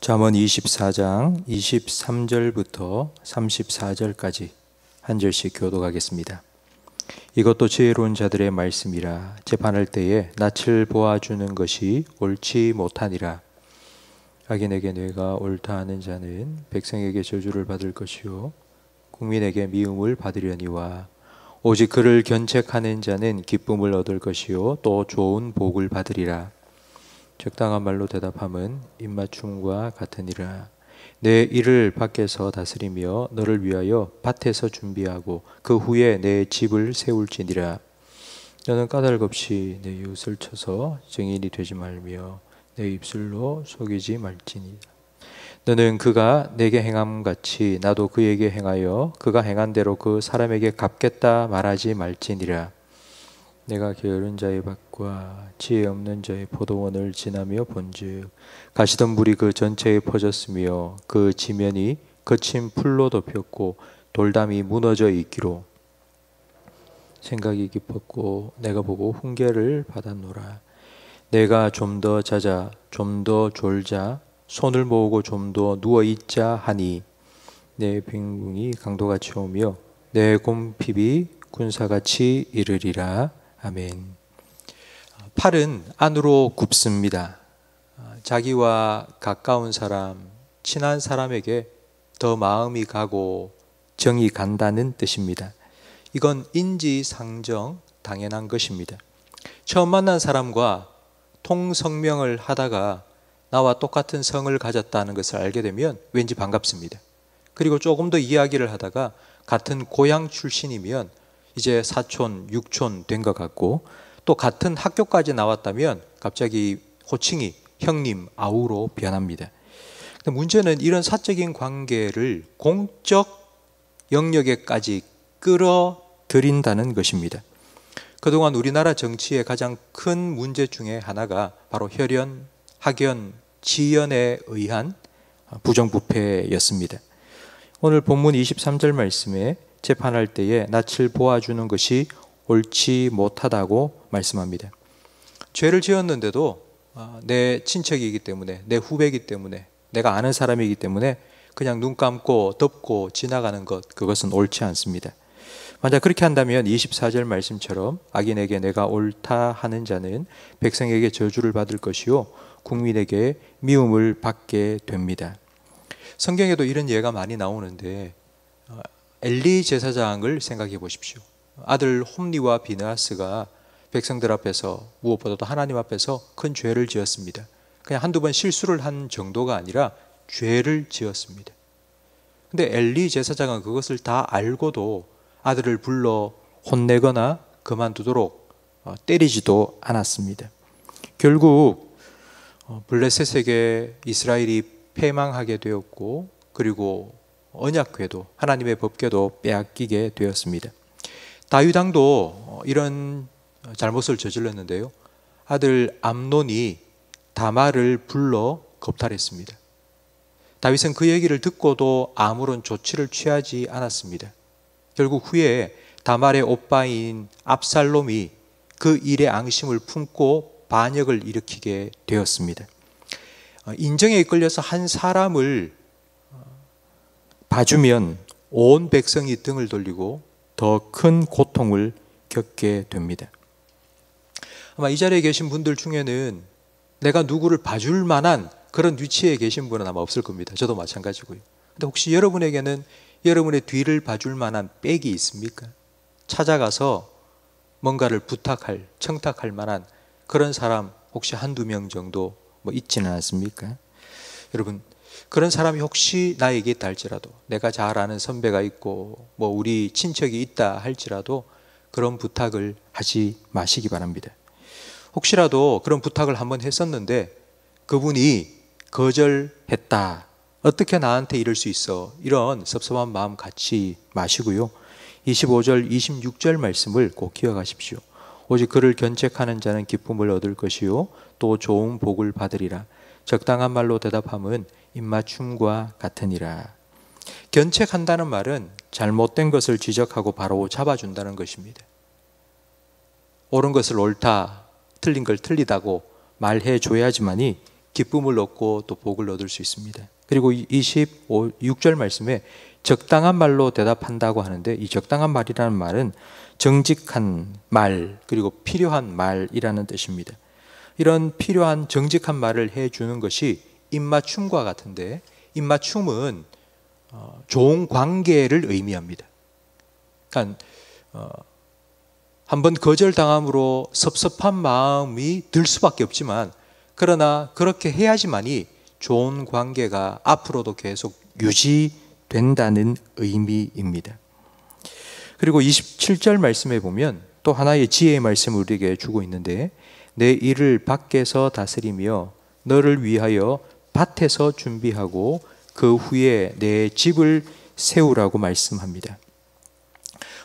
잠언 24장 23절부터 34절까지 한 절씩 교독하겠습니다. 이것도 지혜로운 자들의 말씀이라. 재판할 때에 낯을 보아주는 것이 옳지 못하니라. 악인에게 뇌가 옳다 하는 자는 백성에게 저주를 받을 것이요 국민에게 미움을 받으려니와, 오직 그를 견책하는 자는 기쁨을 얻을 것이요 또 좋은 복을 받으리라. 적당한 말로 대답함은 입맞춤과 같으니라. 내 일을 밖에서 다스리며 너를 위하여 밭에서 준비하고 그 후에 내 집을 세울지니라. 너는 까닭 없이 내 이웃을 쳐서 증인이 되지 말며 내 입술로 속이지 말지니라. 너는 그가 내게 행함 같이 나도 그에게 행하여 그가 행한 대로 그 사람에게 갚겠다 말하지 말지니라. 내가 게으른 자의 밭과 지혜 없는 자의 포도원을 지나며 본즉 가시던 물이 그 전체에 퍼졌으며 그 지면이 거친 풀로 덮였고 돌담이 무너져 있기로 생각이 깊었고 내가 보고 훈계를 받았노라. 내가 좀 더 자자 좀 더 졸자 손을 모으고 좀 더 누워 있자 하니 내 빈궁이 강도같이 오며 내 곰핍이 군사같이 이르리라. 아멘. 팔은 안으로 굽습니다. 자기와 가까운 사람, 친한 사람에게 더 마음이 가고 정이 간다는 뜻입니다. 이건 인지상정 당연한 것입니다. 처음 만난 사람과 통성명을 하다가 나와 똑같은 성을 가졌다는 것을 알게 되면 왠지 반갑습니다. 그리고 조금 더 이야기를 하다가 같은 고향 출신이면 이제 사촌, 육촌 된 것 같고, 또 같은 학교까지 나왔다면 갑자기 호칭이 형님, 아우로 변합니다. 근데 문제는 이런 사적인 관계를 공적 영역에까지 끌어들인다는 것입니다. 그동안 우리나라 정치의 가장 큰 문제 중에 하나가 바로 혈연, 학연, 지연에 의한 부정부패였습니다. 오늘 본문 23절 말씀에 재판할 때에 낯을 보아주는 것이 옳지 못하다고 말씀합니다. 죄를 지었는데도 내 친척이기 때문에, 내 후배이기 때문에, 내가 아는 사람이기 때문에 그냥 눈 감고 덮고 지나가는 것, 그것은 옳지 않습니다. 만약 그렇게 한다면 24절 말씀처럼 악인에게 내가 옳다 하는 자는 백성에게 저주를 받을 것이요 국민에게 미움을 받게 됩니다. 성경에도 이런 예가 많이 나오는데 엘리 제사장을 생각해 보십시오. 아들 홈리와 비느하스가 백성들 앞에서, 무엇보다도 하나님 앞에서 큰 죄를 지었습니다. 그냥 한두 번 실수를 한 정도가 아니라 죄를 지었습니다. 근데 엘리 제사장은 그것을 다 알고도 아들을 불러 혼내거나 그만두도록 때리지도 않았습니다. 결국 블레셋에게 이스라엘이 패망하게 되었고, 그리고 언약궤도, 하나님의 법궤도 빼앗기게 되었습니다. 다윗 왕도 이런 잘못을 저질렀는데요. 아들 암논이 다말을 불러 겁탈했습니다. 다윗은 그 얘기를 듣고도 아무런 조치를 취하지 않았습니다. 결국 후에 다말의 오빠인 압살롬이 그 일의 앙심을 품고 반역을 일으키게 되었습니다. 인정에 이끌려서 한 사람을 봐주면 온 백성이 등을 돌리고 더 큰 고통을 겪게 됩니다. 아마 이 자리에 계신 분들 중에는 내가 누구를 봐줄 만한 그런 위치에 계신 분은 아마 없을 겁니다. 저도 마찬가지고요. 근데 혹시 여러분에게는 여러분의 뒤를 봐줄 만한 백이 있습니까? 찾아가서 뭔가를 부탁할, 청탁할 만한 그런 사람 혹시 한두 명 정도 있지는 않습니까? 여러분, 그런 사람이 혹시 나에게 있다 할지라도, 내가 잘 아는 선배가 있고 우리 친척이 있다 할지라도 그런 부탁을 하지 마시기 바랍니다. 혹시라도 그런 부탁을 한번 했었는데 그분이 거절했다, 어떻게 나한테 이럴 수 있어, 이런 섭섭한 마음 갖지 마시고요. 25절, 26절 말씀을 꼭 기억하십시오. 오직 그를 견책하는 자는 기쁨을 얻을 것이요 또 좋은 복을 받으리라. 적당한 말로 대답함은 입맞춤과 같으니라. 견책한다는 말은 잘못된 것을 지적하고 바로 잡아준다는 것입니다. 옳은 것을 옳다, 틀린 걸 틀리다고 말해줘야지만이 기쁨을 얻고 또 복을 얻을 수 있습니다. 그리고 6절 말씀에 적당한 말로 대답한다고 하는데, 이 적당한 말이라는 말은 정직한 말, 그리고 필요한 말이라는 뜻입니다. 이런 필요한 정직한 말을 해주는 것이 입맞춤과 같은데, 입맞춤은 좋은 관계를 의미합니다. 그러니까 한번 거절당함으로 섭섭한 마음이 들 수밖에 없지만, 그러나 그렇게 해야지만이 좋은 관계가 앞으로도 계속 유지된다는 의미입니다. 그리고 27절 말씀에 보면 또 하나의 지혜의 말씀을 우리에게 주고 있는데, 내 일을 밖에서 다스리며 너를 위하여 밭에서 준비하고 그 후에 내 집을 세우라고 말씀합니다.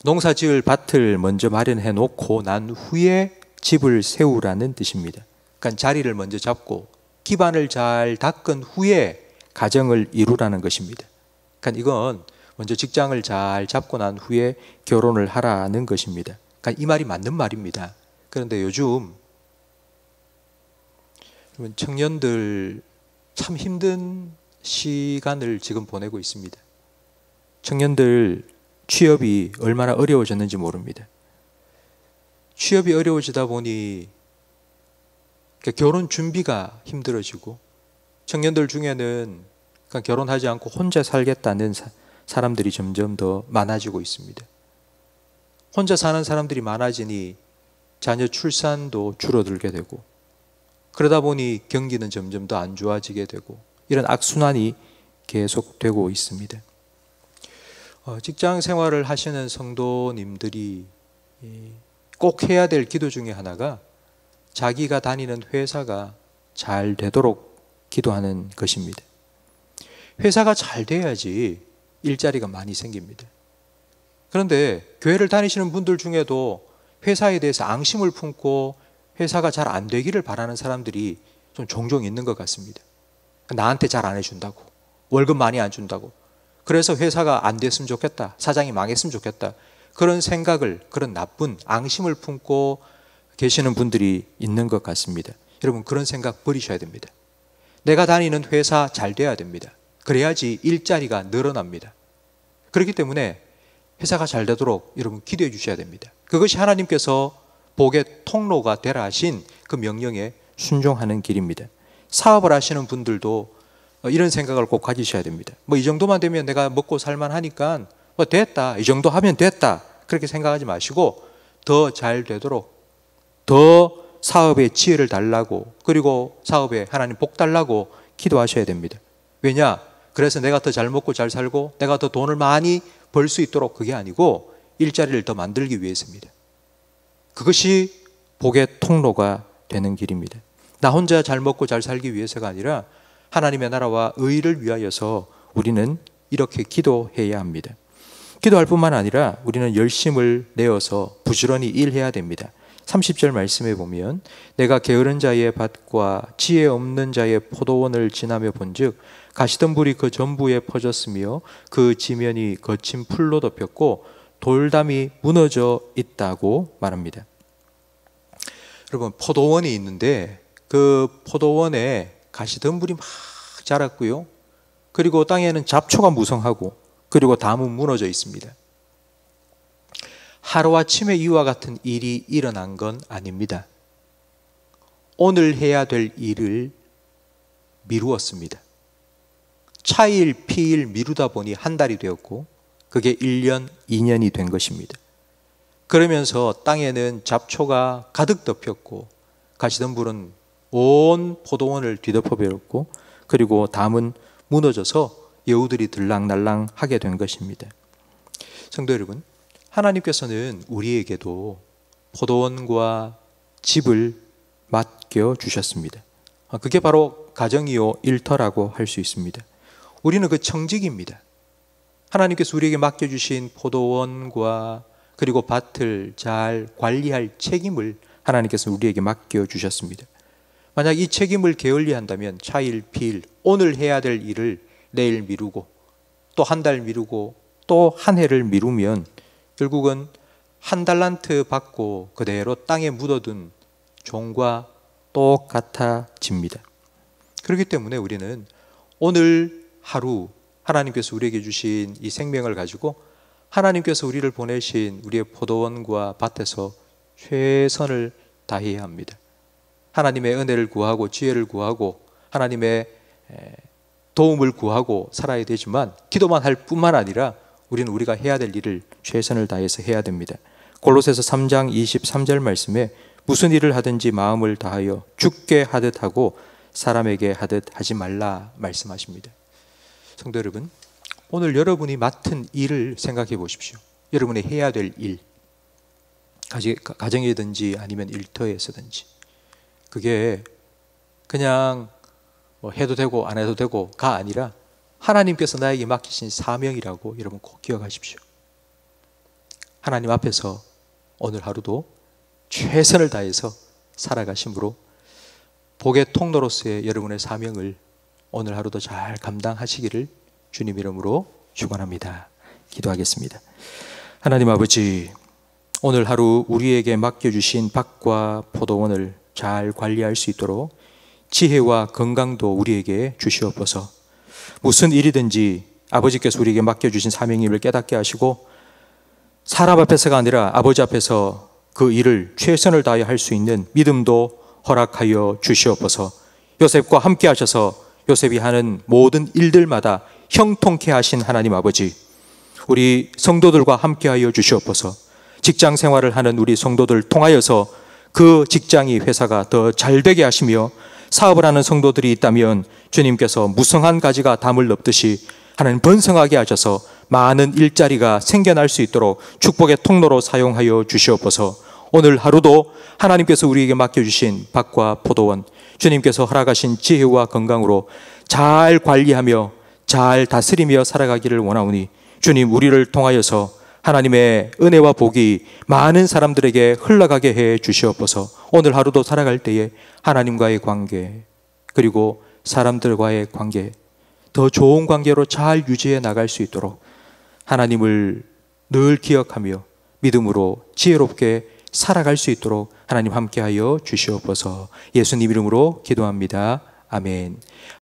농사 지을 밭을 먼저 마련해 놓고 난 후에 집을 세우라는 뜻입니다. 그러니까 자리를 먼저 잡고 기반을 잘 닦은 후에 가정을 이루라는 것입니다. 그러니까 이건 먼저 직장을 잘 잡고 난 후에 결혼을 하라는 것입니다. 그러니까 이 말이 맞는 말입니다. 그런데 요즘 청년들 참 힘든 시간을 지금 보내고 있습니다. 청년들 취업이 얼마나 어려워졌는지 모릅니다. 취업이 어려워지다 보니 결혼 준비가 힘들어지고, 청년들 중에는 결혼하지 않고 혼자 살겠다는 사람들이 점점 더 많아지고 있습니다. 혼자 사는 사람들이 많아지니 자녀 출산도 줄어들게 되고, 그러다 보니 경기는 점점 더 안 좋아지게 되고, 이런 악순환이 계속되고 있습니다. 직장 생활을 하시는 성도님들이 꼭 해야 될 기도 중에 하나가 자기가 다니는 회사가 잘 되도록 기도하는 것입니다. 회사가 잘 돼야지 일자리가 많이 생깁니다. 그런데 교회를 다니시는 분들 중에도 회사에 대해서 앙심을 품고 회사가 잘 안 되기를 바라는 사람들이 좀 종종 있는 것 같습니다. 나한테 잘 안 해준다고, 월급 많이 안 준다고, 그래서 회사가 안 됐으면 좋겠다, 사장이 망했으면 좋겠다, 그런 생각을, 그런 나쁜 앙심을 품고 계시는 분들이 있는 것 같습니다. 여러분, 그런 생각 버리셔야 됩니다. 내가 다니는 회사 잘 돼야 됩니다. 그래야지 일자리가 늘어납니다. 그렇기 때문에 회사가 잘 되도록 여러분 기도해 주셔야 됩니다. 그것이 하나님께서 복의 통로가 되라 하신 그 명령에 순종하는 길입니다. 사업을 하시는 분들도 이런 생각을 꼭 가지셔야 됩니다. 뭐 이 정도만 되면 내가 먹고 살만하니까 뭐 됐다, 이 정도 하면 됐다, 그렇게 생각하지 마시고 더 잘 되도록, 더 사업에 지혜를 달라고, 그리고 사업에 하나님 복 달라고 기도하셔야 됩니다. 왜냐? 그래서 내가 더 잘 먹고 잘 살고 내가 더 돈을 많이 벌 수 있도록, 그게 아니고 일자리를 더 만들기 위해서입니다. 그것이 복의 통로가 되는 길입니다. 나 혼자 잘 먹고 잘 살기 위해서가 아니라 하나님의 나라와 의를 위하여서 우리는 이렇게 기도해야 합니다. 기도할 뿐만 아니라 우리는 열심을 내어서 부지런히 일해야 됩니다. 30절 말씀에 보면 내가 게으른 자의 밭과 지혜 없는 자의 포도원을 지나며 본즉 가시덤불이 그 전부에 퍼졌으며 그 지면이 거친 풀로 덮였고 돌담이 무너져 있다고 말합니다. 여러분, 포도원이 있는데 그 포도원에 가시덤불이 막 자랐고요, 그리고 땅에는 잡초가 무성하고, 그리고 담은 무너져 있습니다. 하루아침에 이와 같은 일이 일어난 건 아닙니다. 오늘 해야 될 일을 미루었습니다. 차일 피일 미루다 보니 한 달이 되었고 그게 1년, 2년이 된 것입니다. 그러면서 땅에는 잡초가 가득 덮였고 가시덤불은 온 포도원을 뒤덮어 버렸고, 그리고 담은 무너져서 여우들이 들락날락 하게 된 것입니다. 성도 여러분, 하나님께서는 우리에게도 포도원과 집을 맡겨 주셨습니다. 그게 바로 가정이요 일터라고 할 수 있습니다. 우리는 그 청직입니다. 하나님께서 우리에게 맡겨주신 포도원과 그리고 밭을 잘 관리할 책임을 하나님께서 우리에게 맡겨주셨습니다. 만약 이 책임을 게을리한다면 차일피일 오늘 해야 될 일을 내일 미루고 또 한 달 미루고 또 한 해를 미루면 결국은 한 달란트 받고 그대로 땅에 묻어둔 종과 똑같아집니다. 그렇기 때문에 우리는 오늘 하루 하나님께서 우리에게 주신 이 생명을 가지고 하나님께서 우리를 보내신 우리의 포도원과 밭에서 최선을 다해야 합니다. 하나님의 은혜를 구하고 지혜를 구하고 하나님의 도움을 구하고 살아야 되지만 기도만 할 뿐만 아니라 우리는 우리가 해야 될 일을 최선을 다해서 해야 됩니다. 골로새서 3장 23절 말씀에 무슨 일을 하든지 마음을 다하여 주께 하듯 하고 사람에게 하듯 하지 말라 말씀하십니다. 성도 여러분, 오늘 여러분이 맡은 일을 생각해 보십시오. 여러분이 해야 될 일, 가정이든지 아니면 일터에서든지, 그게 그냥 해도 되고 안 해도 되고가 아니라 하나님께서 나에게 맡기신 사명이라고 여러분 꼭 기억하십시오. 하나님 앞에서 오늘 하루도 최선을 다해서 살아가심으로 복의 통로로서의 여러분의 사명을 오늘 하루도 잘 감당하시기를 주님 이름으로 축원합니다. 기도하겠습니다. 하나님 아버지, 오늘 하루 우리에게 맡겨주신 밭과 포도원을 잘 관리할 수 있도록 지혜와 건강도 우리에게 주시옵소서. 무슨 일이든지 아버지께서 우리에게 맡겨주신 사명임을 깨닫게 하시고 사람 앞에서가 아니라 아버지 앞에서 그 일을 최선을 다해 할 수 있는 믿음도 허락하여 주시옵소서. 요셉과 함께 하셔서 요셉이 하는 모든 일들마다 형통케 하신 하나님 아버지, 우리 성도들과 함께하여 주시옵소서. 직장 생활을 하는 우리 성도들 통하여서 그 직장이 회사가 더 잘되게 하시며 사업을 하는 성도들이 있다면 주님께서 무성한 가지가 담을 엎듯이 하나님 번성하게 하셔서 많은 일자리가 생겨날 수 있도록 축복의 통로로 사용하여 주시옵소서. 오늘 하루도 하나님께서 우리에게 맡겨주신 밭과 포도원, 주님께서 허락하신 지혜와 건강으로 잘 관리하며 잘 다스리며 살아가기를 원하오니 주님, 우리를 통하여서 하나님의 은혜와 복이 많은 사람들에게 흘러가게 해 주시옵소서. 오늘 하루도 살아갈 때에 하나님과의 관계, 그리고 사람들과의 관계, 더 좋은 관계로 잘 유지해 나갈 수 있도록 하나님을 늘 기억하며 믿음으로 지혜롭게 살아갈 수 있도록 하나님 함께하여 주시옵소서. 예수님 이름으로 기도합니다. 아멘.